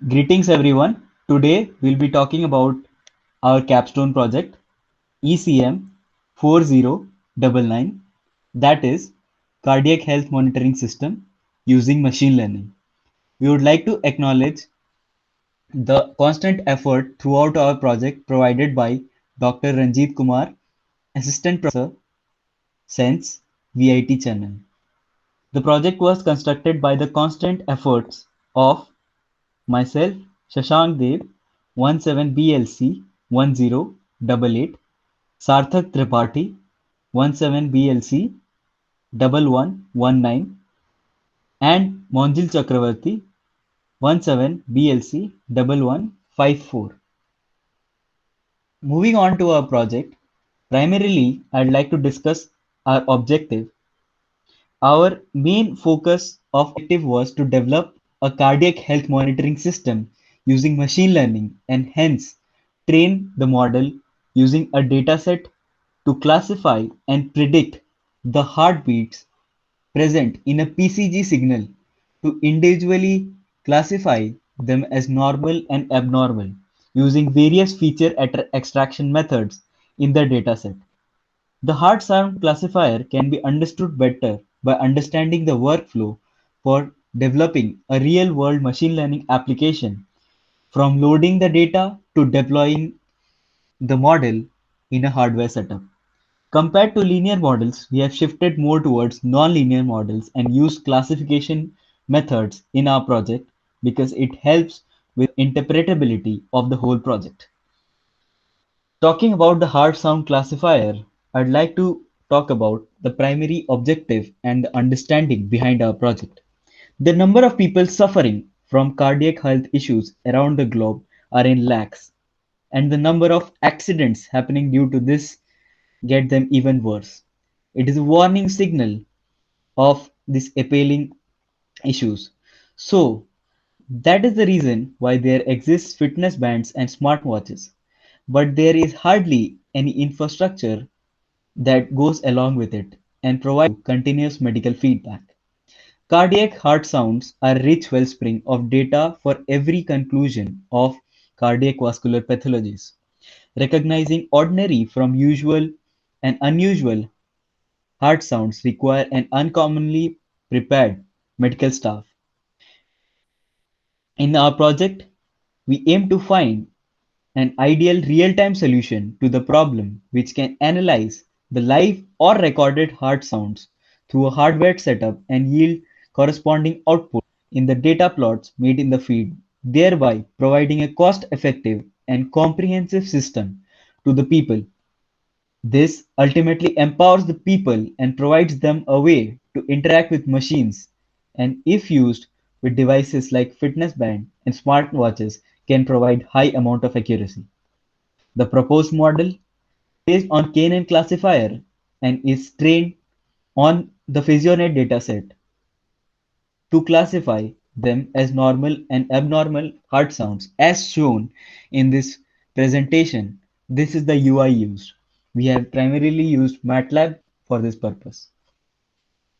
Greetings everyone. Today we'll be talking about our capstone project ECM 4099, that is Cardiac Health Monitoring System using machine learning. We would like to acknowledge the constant effort throughout our project provided by Dr. Ranjit Kumar, Assistant Professor, Sense, VIT Channel. The project was constructed by the constant efforts of myself, Shashank Dev, 17BLC 1088, Sarthak Tripathi, 17BLC 1119, and Monjil Chakravarti, 17BLC 1154. Moving on to our project, primarily I'd like to discuss our objective. Our main focus of objective was to develop a cardiac health monitoring system using machine learning and hence train the model using a dataset to classify and predict the heartbeats present in a PCG signal to individually classify them as normal and abnormal using various feature extraction methods in the dataset. The hard sound classifier can be understood better by understanding the workflow for developing a real-world machine learning application, from loading the data to deploying the model in a hardware setup. Compared to linear models, we have shifted more towards non-linear models and use classification methods in our project because it helps with interpretability of the whole project. Talking about the hard sound classifier, I'd like to talk about the primary objective and the understanding behind our project. The number of people suffering from cardiac health issues around the globe are in lakhs, and the number of accidents happening due to this get them even worse. It is a warning signal of these appalling issues. So, that is the reason why there exists fitness bands and smartwatches. But there is hardly any infrastructure that goes along with it and provides continuous medical feedback. Cardiac heart sounds are rich wellspring of data for every conclusion of cardiac vascular pathologies, recognizing ordinary from usual and unusual heart sounds require an uncommonly prepared medical staff. In our project, we aim to find an ideal real-time solution to the problem which can analyze the live or recorded heart sounds through a hardware setup and yield corresponding output in the data plots made in the field, thereby providing a cost-effective and comprehensive system to the people. This ultimately empowers the people and provides them a way to interact with machines, and if used with devices like fitness band and smartwatches can provide high amount of accuracy. The proposed model based on K9 classifier and is trained on the PhysioNet dataset to classify them as normal and abnormal heart sounds as shown in this presentation. This is the UI used. We have primarily used MATLAB for this purpose.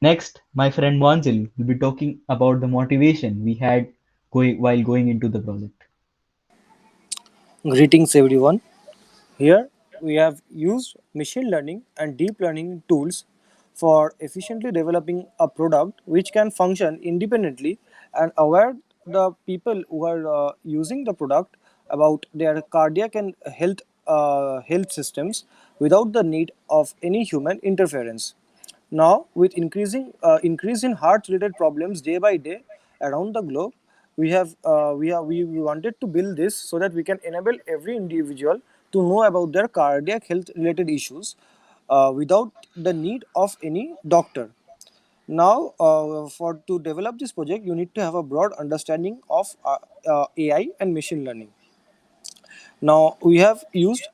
Next, my friend Monjil will be talking about the motivation we had while going into the project. Greetings everyone. Here we have used machine learning and deep learning tools for efficiently developing a product which can function independently and aware the people who are using the product about their cardiac and health systems without the need of any human interference. Now, with increase in heart-related problems day by day around the globe, we wanted to build this so that we can enable every individual to know about their cardiac health-related issues without the need of any doctor. Now, for to develop this project, you need to have a broad understanding of AI and machine learning. Now, we have used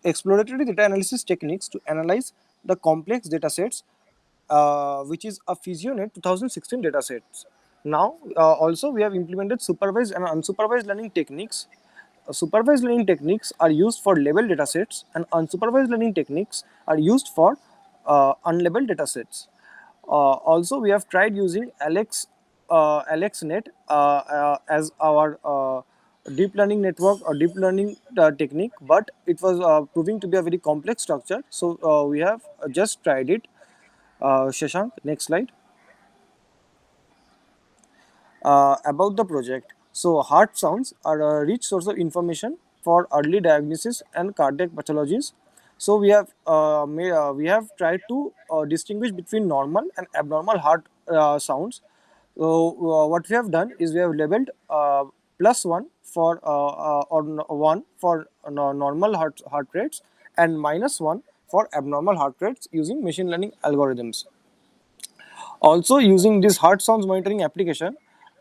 exploratory data analysis techniques to analyze the complex data sets, which is a PhysioNet 2016 datasets. Now, also we have implemented supervised and unsupervised learning techniques. Supervised learning techniques are used for labeled datasets, and unsupervised learning techniques are used for unlabeled datasets. Also, we have tried using Alex AlexNet as our deep learning network or deep learning technique, but it was proving to be a very complex structure. So we have just tried it. Shashank, next slide. About the project. So, heart sounds are a rich source of information for early diagnosis and cardiac pathologies. So, we have tried to distinguish between normal and abnormal heart sounds. So, what we have done is we have labeled +1 for or 1 for normal heart rates and -1 for abnormal heart rates using machine learning algorithms. Also, using this heart sounds monitoring application,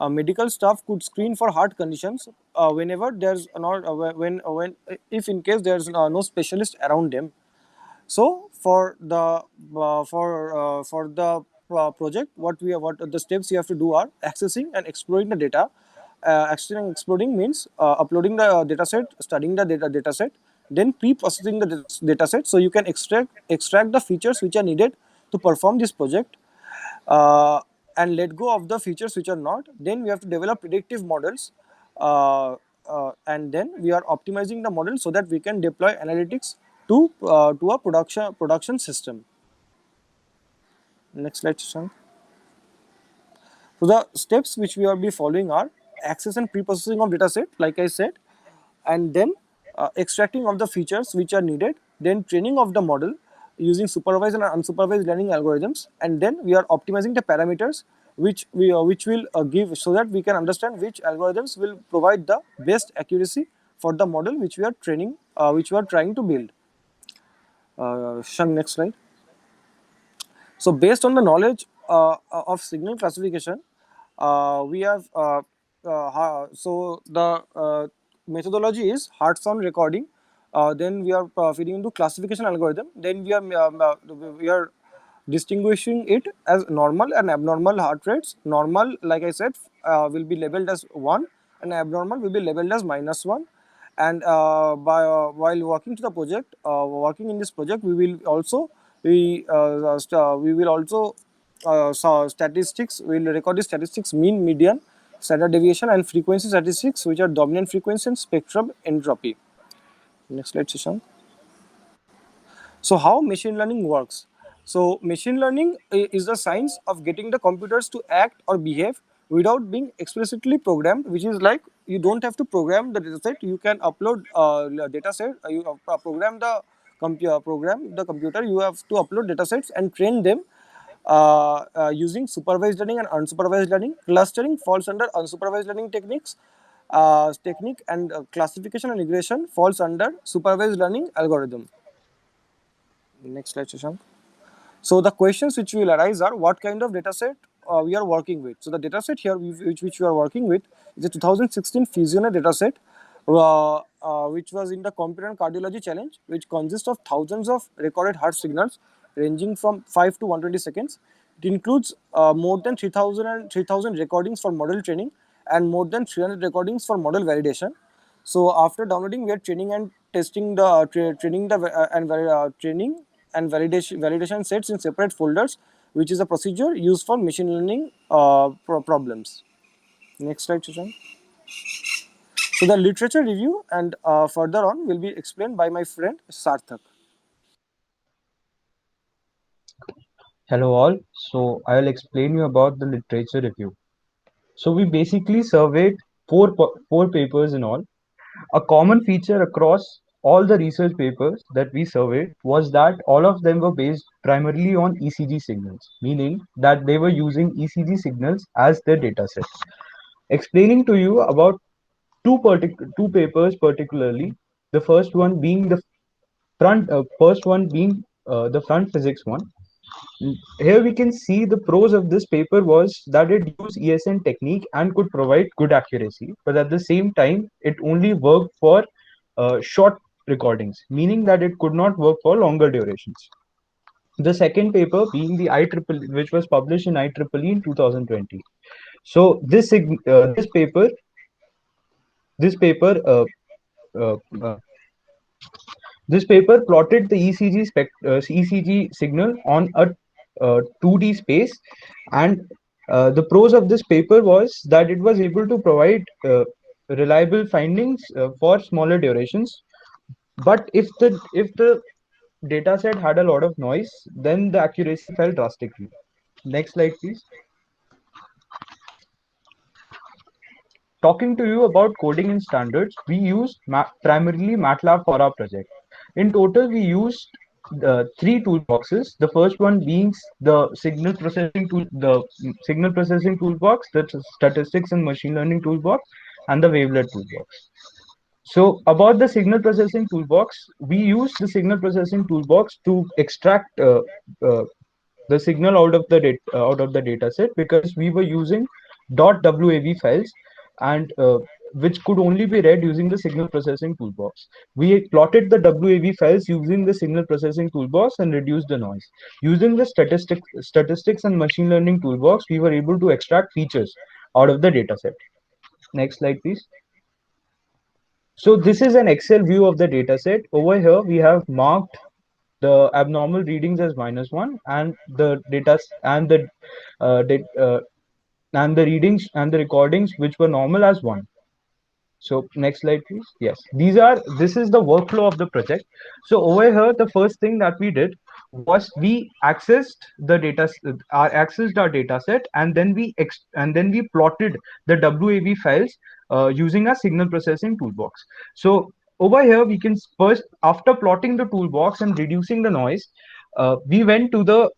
medical staff could screen for heart conditions whenever there's not when if in case there's no specialist around them. So for the project, what the steps you have to do are accessing and exploring the data. Accessing and exploring means uploading the data set, studying the data set, then pre-processing the data set so you can extract the features which are needed to perform this project, uh, and let go of the features which are not. Then we have to develop predictive models, and then we are optimizing the model so that we can deploy analytics to a production system. Next slide, Shashank. So the steps which we will be following are access and pre-processing of dataset, like I said, and then extracting of the features which are needed, then training of the model using supervised and unsupervised learning algorithms, and then we are optimizing the parameters which will give so that we can understand which algorithms will provide the best accuracy for the model which we are training, which we are trying to build. Shang, next slide. So based on the knowledge of signal classification, we have so the methodology is heart sound recording. Then we are feeding into classification algorithm. Then we are distinguishing it as normal and abnormal heart rates. Normal, like I said, will be labeled as 1, and abnormal will be labeled as -1. And while working in this project, we will also statistics. We will record the statistics: mean, median, standard deviation, and frequency statistics, which are dominant frequency and spectrum entropy. Next slide, Shashank. So how machine learning works? So machine learning is the science of getting the computers to act or behave without being explicitly programmed, which is like you don't have to program the dataset. You can upload dataset. You program the computer. You have to upload datasets and train them using supervised learning and unsupervised learning. Clustering falls under unsupervised learning technique, and classification and regression falls under supervised learning algorithm. Next slide, Shashank. So the questions which will arise are what kind of dataset we are working with. So the dataset here which we are working with is a 2016 Physionet dataset, which was in the Computer and Cardiology Challenge, which consists of thousands of recorded heart signals ranging from 5 to 120 seconds. It includes more than 3,000 recordings for model training and more than 300 recordings for model validation. So after downloading, we are training and testing the training the training and validation sets in separate folders, which is a procedure used for machine learning problems. Next slide, Shashank. So the literature review and further on will be explained by my friend Sarthak. Hello all. So I'll explain you about the literature review. So we basically surveyed four papers in all. A common feature across all the research papers that we surveyed was that all of them were based primarily on ECG signals, meaning that they were using ECG signals as their data set. Explaining to you about two papers particularly, the first one being the front physics one. Here we can see the pros of this paper was that it used ESN technique and could provide good accuracy, but at the same time, it only worked for short recordings, meaning that it could not work for longer durations. The second paper being the IEEE, which was published in IEEE in 2020. So this paper, uh, uh, this paper plotted the ECG signal on a 2D space and The pros of this paper was that it was able to provide reliable findings for smaller durations. But if the data set had a lot of noise, then the accuracy fell drastically. Next slide, please. Talking to you about coding and standards, we used primarily MATLAB for our project. In total, we used three toolboxes. The first one being the signal processing toolbox, the statistics and machine learning toolbox, and the wavelet toolbox. So about the signal processing toolbox, we use the signal processing toolbox to extract uh, the signal out of the data set, because we were using .wav files, and which could only be read using the signal processing toolbox. We plotted the WAV files using the signal processing toolbox and reduced the noise. Using the statistics and machine learning toolbox, we were able to extract features out of the data set. Next slide, please. So this is an Excel view of the data set. Over here, we have marked the abnormal readings as -1, and the data and the and the readings and the recordings which were normal as 1. So next slide, please. Yes, this is the workflow of the project. So over here, the first thing that we did was we accessed our data set, and then we plotted the WAV files using a signal processing toolbox. So over here, we can first, after plotting the toolbox and reducing the noise, we went to the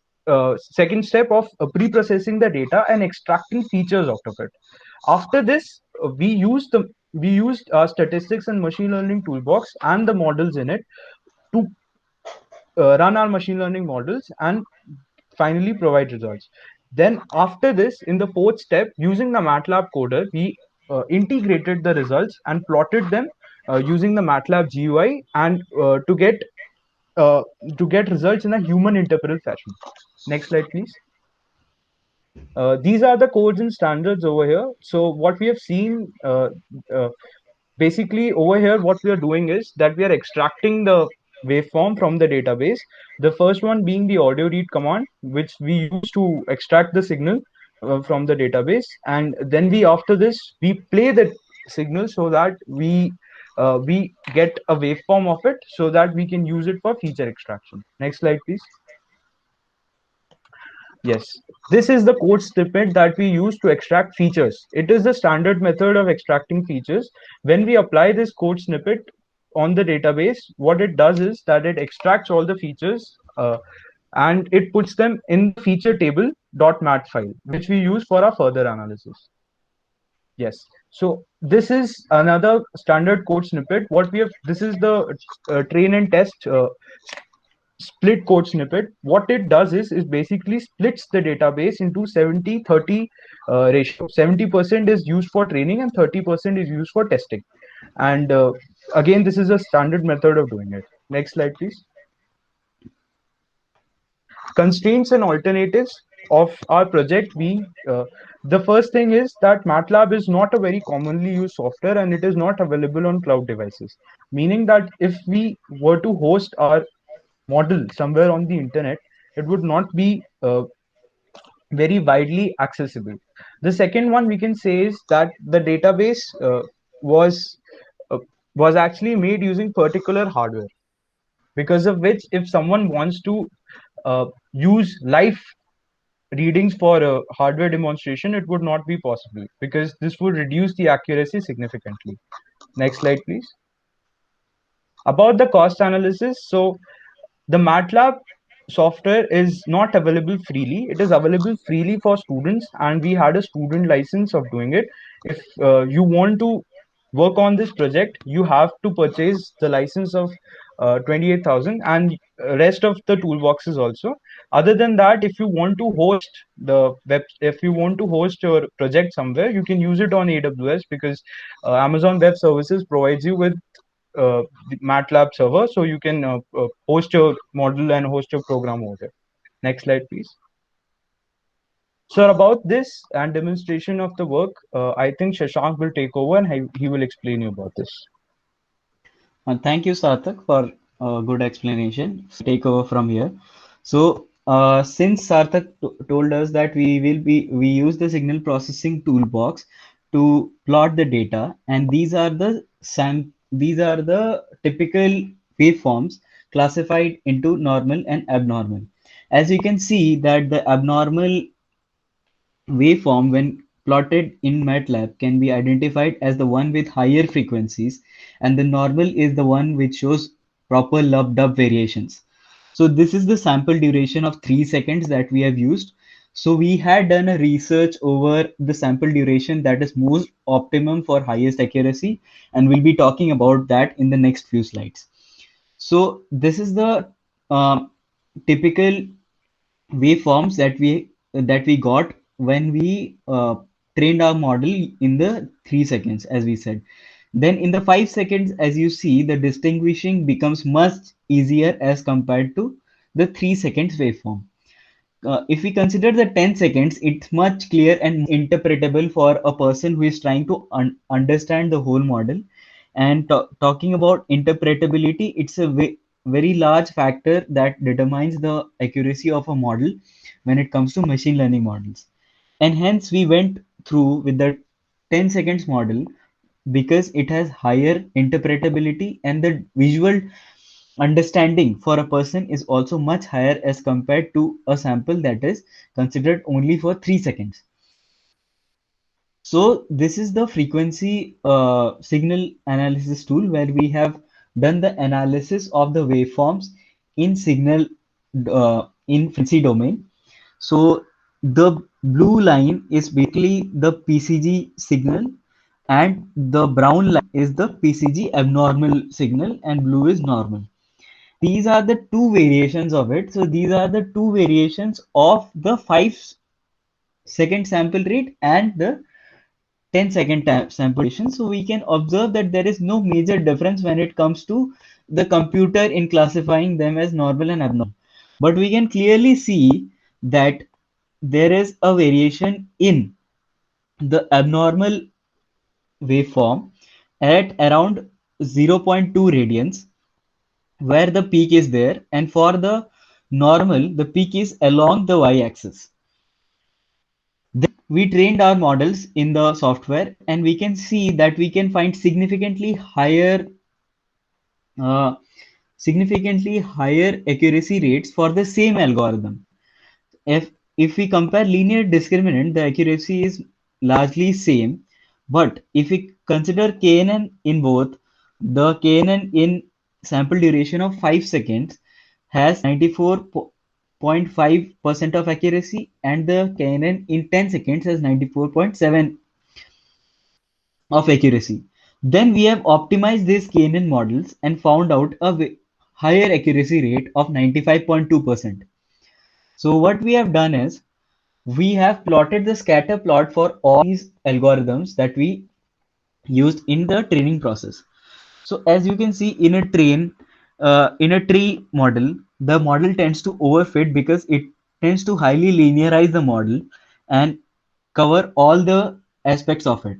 second step of pre-processing the data and extracting features out of it. After this, we used statistics and machine learning toolbox and the models in it to run our machine learning models and finally provide results. Then after this, in the fourth step, using the MATLAB coder, we integrated the results and plotted them using the MATLAB GUI, and uh, to get results in a human interpretable fashion. Next slide, please. These are the codes and standards over here. So what we have seen, uh, basically over here, what we are doing is that we are extracting the waveform from the database. The first one being the audio read command, which we use to extract the signal from the database, and then after this we play the signal so that we get a waveform of it so that we can use it for feature extraction. Next slide, please. Yes, this is the code snippet that we use to extract features. It is the standard method of extracting features. When we apply this code snippet on the database, what it does is that it extracts all the features and it puts them in the feature table .mat file, which we use for our further analysis. Yes. So this is another standard code snippet. This is the train and test split code snippet. What it does is basically splits the database into 70-30 ratio. 70% is used for training and 30% is used for testing. And again, this is a standard method of doing it. Next slide, please. Constraints and alternatives of our project being, the first thing is that MATLAB is not a very commonly used software and it is not available on cloud devices, meaning that if we were to host our model somewhere on the internet, it would not be very widely accessible. The second one we can say is that the database was uh, was actually made using particular hardware, because of which if someone wants to use live readings for a hardware demonstration, it would not be possible because this would reduce the accuracy significantly. Next slide, please. About the cost analysis, so the MATLAB software is not available freely. It is available freely for students, and we had a student license of doing it. If you want to work on this project, you have to purchase the license of 28,000 and rest of the toolboxes also. Other than that, if you want to host your project somewhere, you can use it on AWS, because Amazon Web Services provides you with the MATLAB server, so you can host your model and host your program over there. Next slide, please. So about this and demonstration of the work, I think Shashank will take over and he will explain you about this. Thank you, Sarthak, for a good explanation. Take over from here. So, Since Sarthak told us that we use the signal processing toolbox to plot the data, and these are the typical waveforms classified into normal and abnormal. As you can see that the abnormal waveform when plotted in MATLAB can be identified as the one with higher frequencies, and the normal is the one which shows proper lub-dub variations. So this is the sample duration of 3 seconds that we have used. So we had done a research over the sample duration that is most optimum for highest accuracy, and we'll be talking about that in the next few slides. So this is the um, typical waveforms that we got when we trained our model in the 3 seconds, as we said. Then in the 5 seconds, as you see, the distinguishing becomes much easier as compared to the 3 seconds waveform. If we consider the 10 seconds, it's much clear and interpretable for a person who is trying to understand the whole model. And talking about interpretability, it's a very large factor that determines the accuracy of a model when it comes to machine learning models. And hence we went through with the 10 seconds model because it has higher interpretability, and the visual understanding for a person is also much higher as compared to a sample that is considered only for 3 seconds. So this is the frequency signal analysis tool where we have done the analysis of the waveforms in signal in frequency domain. So the blue line is basically the PCG signal, and the brown line is the PCG abnormal signal, and blue is normal. These are the two variations of it. So these are the two variations of the 5-second sample rate and the 10-second sample duration. So we can observe that there is no major difference when it comes to the computer in classifying them as normal and abnormal. But we can clearly see that there is a variation in the abnormal waveform at around 0.2 radians, where the peak is there, and for the normal the peak is along the y-axis. Then we trained our models in the software, and we can see that we can find uh, significantly higher accuracy rates for the same algorithm. If we compare linear discriminant, the accuracy is largely same. But if we consider KNN in both, the KNN in sample duration of 5 seconds has 94.5% of accuracy, and the KNN in 10 seconds has 94.7 of accuracy. Then we have optimized these KNN models and found out a higher accuracy rate of 95.2%. So what we have done is we have plotted the scatter plot for all these algorithms that we used in the training process. So as you can see in a tree model, the model tends to overfit because it tends to highly linearize the model and cover all the aspects of it.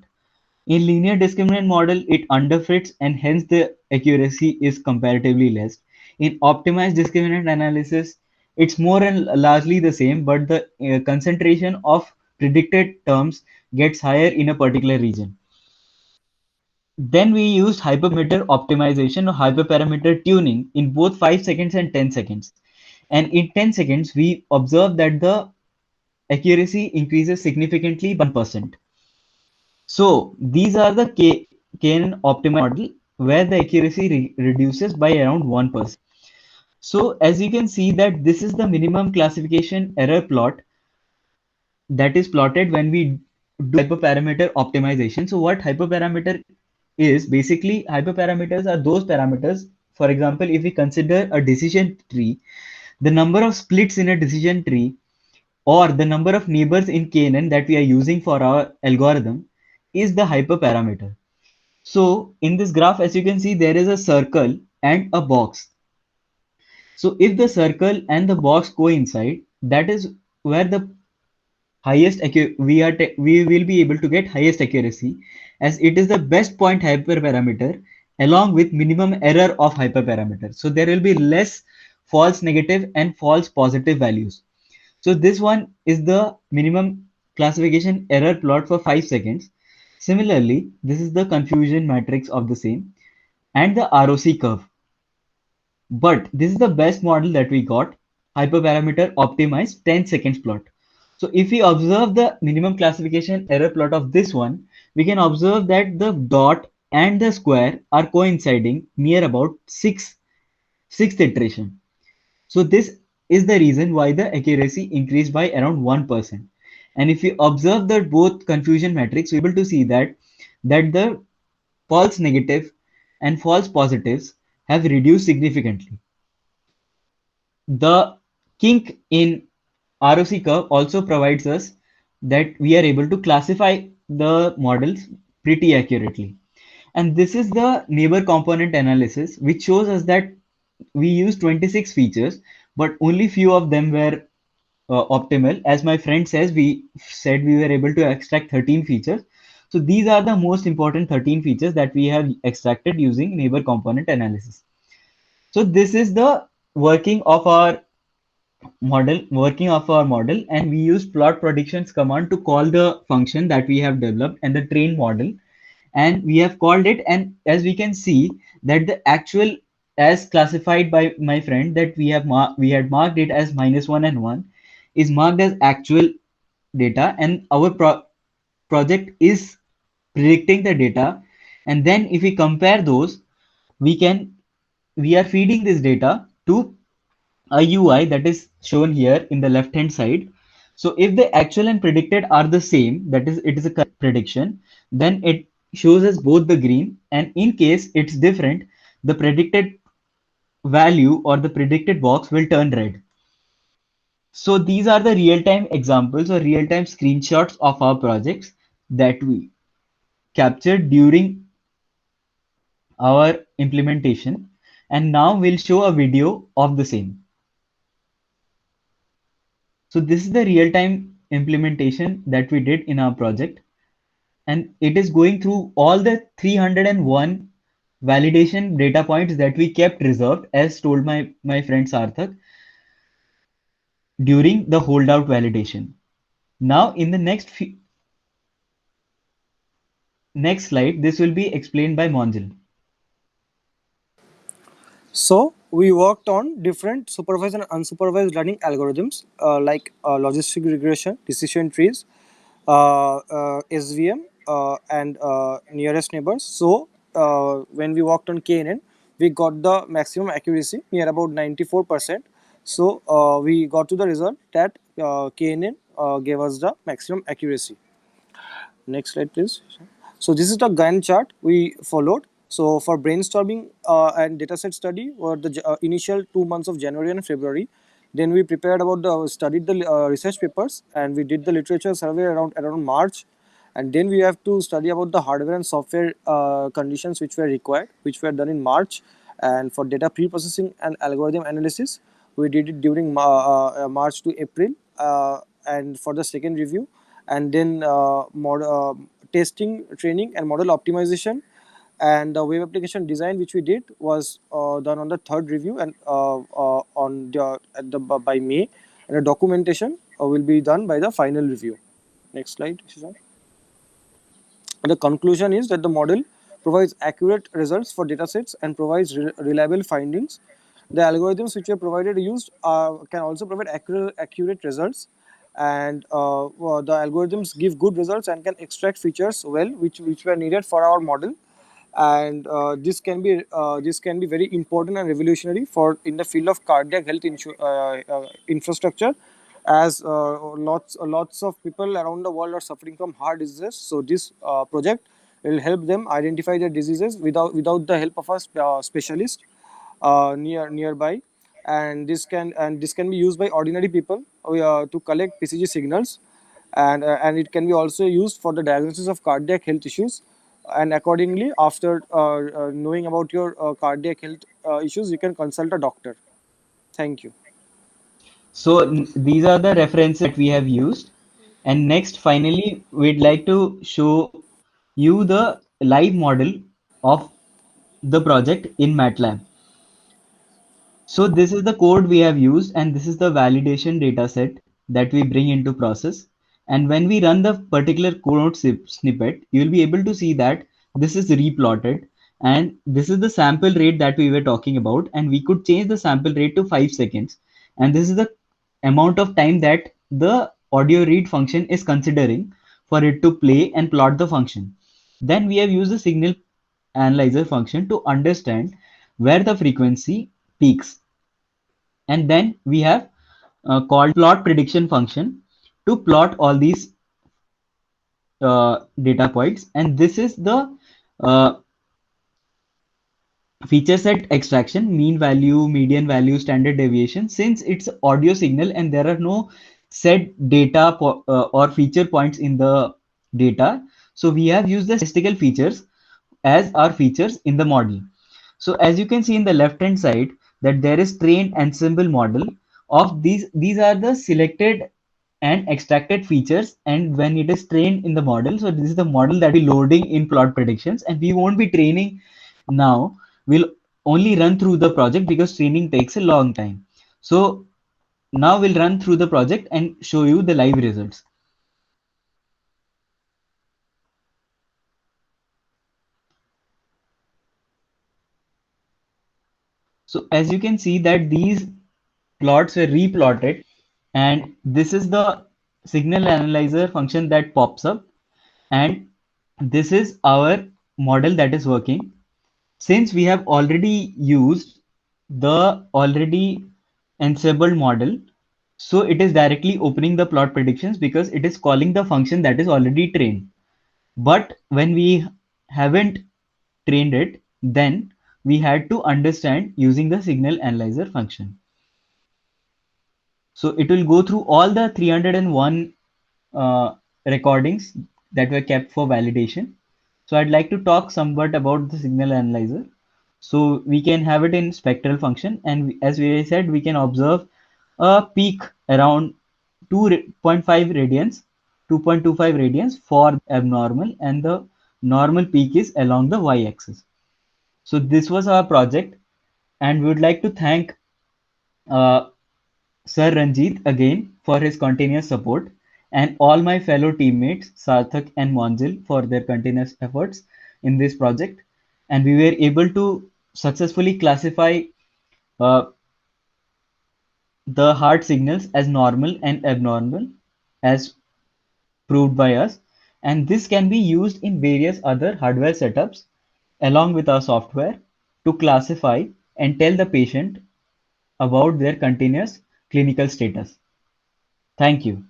In linear discriminant model, it underfits and hence the accuracy is comparatively less. In optimized discriminant analysis, it's more and largely the same, but the concentration of predicted terms gets higher in a particular region. Then we used hyperparameter optimization or hyperparameter tuning in both 5 seconds and 10 seconds. And in 10 seconds, we observed that the accuracy increases significantly by 1%. So these are the KNN optimized model where the accuracy reduces by around 1%. So as you can see that this is the minimum classification error plot that is plotted when we do hyperparameter optimization. So what hyperparameter is, basically hyperparameters are those parameters. For example, if we consider a decision tree, the number of splits in a decision tree or the number of neighbors in KNN that we are using for our algorithm is the hyperparameter. So in this graph, as you can see, there is a circle and a box. So if the circle and the box coincide, that is where the we will be able to get highest accuracy, as it is the best point hyperparameter along with minimum error of hyperparameter. So there will be less false negative and false positive values. So this one is the minimum classification error plot for 5 seconds. Similarly, this is the confusion matrix of the same and the ROC curve. But this is the best model that we got, hyperparameter optimized 10 seconds plot. So if we observe the minimum classification error plot of this one, we can observe that the dot and the square are coinciding near about sixth iteration. So this is the reason why the accuracy increased by around 1%. And if we observe the both confusion matrix, we're able to see that the false negative and false positives have reduced significantly. The kink in ROC curve also provides us that we are able to classify the models pretty accurately. And this is the neighbor component analysis, which shows us that we used 26 features, but only few of them were optimal. As my friend says, we said we were able to extract 13 features. So these are the most important 13 features that we have extracted using neighbor component analysis. So this is the working of our model, and we use plot predictions command to call the function that we have developed and the train model, and we have called it, and as we can see that the actual as classified by my friend that we had marked it as -1 and 1 is marked as actual data, and our project is predicting the data. And then if we compare those, we are feeding this data to a UI that is shown here in the left hand side. So if the actual and predicted are the same, that is, it is a correct prediction, then it shows us both the green. And in case it's different, the predicted value or the predicted box will turn red. So these are the real-time examples or real-time screenshots of our projects that we captured during our implementation. And now we'll show a video of the same. So this is the real-time implementation that we did in our project, and it is going through all the 301 validation data points that we kept reserved, as told my friend Sarthak, during the holdout validation. Now in the next slide, this will be explained by Monjil. So we worked on different supervised and unsupervised learning algorithms like logistic regression, decision trees, SVM, and nearest neighbors. So when we worked on KNN, we got the maximum accuracy near about 94%. So we got to the result that KNN gave us the maximum accuracy. Next slide, please. So this is the Gantt chart we followed. So for brainstorming and dataset study were the initial 2 months of January and February. Then we prepared about studied the research papers, and we did the literature survey around March. And then we have to study about the hardware and software conditions which were required, which were done in March. And for data pre-processing and algorithm analysis, we did it during March to April. And for the second review, and then testing, training, and model optimization, and the web application design which we did was done on the third review, and on by May, and the documentation will be done by the final review. Next slide, Shizan. The conclusion is that the model provides accurate results for datasets and provides reliable findings. The algorithms which were provided used can also provide accurate results, and the algorithms give good results and can extract features well which were needed for our model. And this can be very important and revolutionary for in the field of cardiac health infrastructure, as lots of people around the world are suffering from heart diseases. So this project will help them identify their diseases without the help of a specialist nearby. And this can be used by ordinary people to collect PCG signals, and it can be also used for the diagnosis of cardiac health issues. And accordingly, after knowing about your cardiac health issues, you can consult a doctor. Thank you. So these are the references that we have used. And next, finally, we'd like to show you the live model of the project in MATLAB. So this is the code we have used, and this is the validation data set that we bring into process. And when we run the particular code snippet, you will be able to see that this is replotted, and this is the sample rate that we were talking about, and we could change the sample rate to 5 seconds. And this is the amount of time that the audio read function is considering for it to play and plot the function. Then we have used the signal analyzer function to understand where the frequency peaks, and then we have called plot prediction function to plot all these data points. And this is the uh, feature set extraction: mean value, median value, standard deviation. Since it's audio signal and there are no set data or feature points in the data, so we have used the statistical features as our features in the model. So as you can see in the left hand side, that there is trained ensemble model of these are the selected and extracted features, and when it is trained in the model, so this is the model that we loading in plot predictions, and we won't be training now. We'll only run through the project because training takes a long time. So now we'll run through the project and show you the live results. So as you can see that these plots were replotted, and this is the signal analyzer function that pops up, and this is our model that is working. Since we have already used the already ensembled model, so it is directly opening the plot predictions because it is calling the function that is already trained. But when we haven't trained it, then we had to understand using the signal analyzer function. So it will go through all the 301 uh, recordings that were kept for validation. So I'd like to talk somewhat about the signal analyzer. So we can have it in spectral function, and as we said, we can observe a peak around 2.5 radians, 2.25 radians for abnormal, and the normal peak is along the y-axis. So this was our project, and we would like to thank uh, Sir Ranjit again for his continuous support, and all my fellow teammates Sarthak and Monjil for their continuous efforts in this project. And we were able to successfully classify uh, the heart signals as normal and abnormal as proved by us. And this can be used in various other hardware setups along with our software to classify and tell the patient about their continuous clinical status. Thank you.